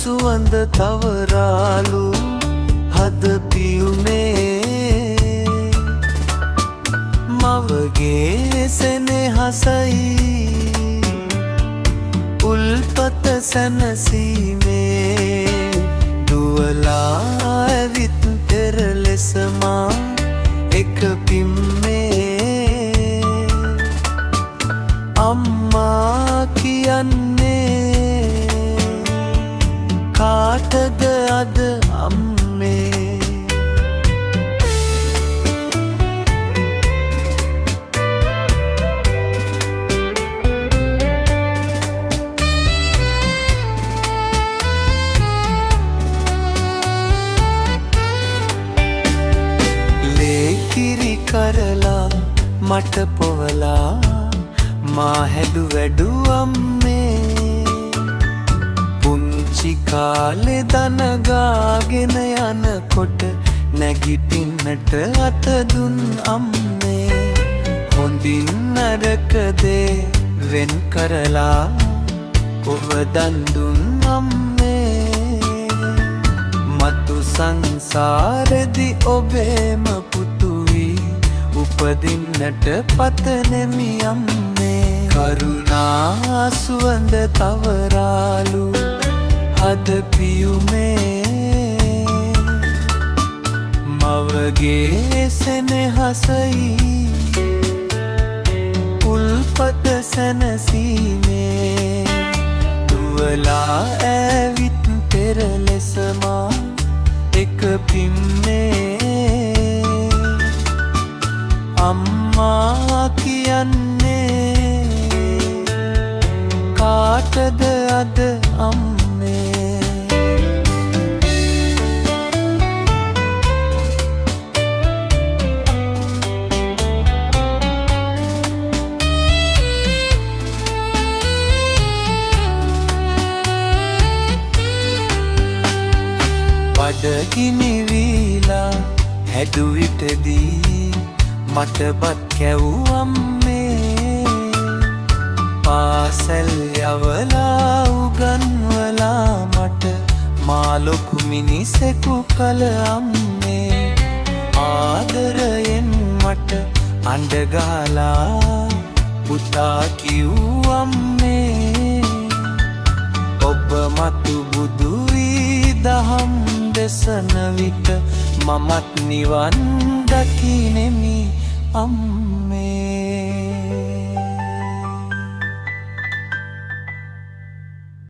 සුවඳ තවරාලු හද පියුමේ මවගේ සෙනෙහසයි උල්පත සැනසීමේ දුවලා ඇවිත් පෙර ලෙස මා එක පිම්මේ අම්මා කියන්නේ කාටද අද අම්මේ ලේකිරි කරලා මට පොවලා මා හැඩු වැඩු අම්මේ පුංචි කාලේ දනගාගෙන යනකොට නැගිටින්නට අත දුන් අම්මේ හොඳින් නරක දේ වෙන් කරලා ඔබ දන් දුන් අම්මේ මතු සංසාරෙදි ඔබේම පුතුවි උපදින්නට පතනෙමි අම්මේ කරුණා සුවඳ තවරාලු හද පියුමේ මවගේ සෙනෙහසයි උල්පත සැනසීමේ දුවලා ඇවිත් පෙර ලෙස මා එක පිම්මේ අම්මා කියන්නේ කාටද අද අම්මේ බඩගිනි වීලා හැඩු විටදී මට බත් කැව්වම්මේ පාසැල් යවලා උගන්වලා මට මා ලොකු මිනිසෙකු කළ අම්මේ ආදරයෙන් මට අඬගහලා පුතා කිව්වම්මේ ඔබ මතු බුදු වී දහම් දෙසන විට මමත් නිවන් දකිනෙමි අම්මේ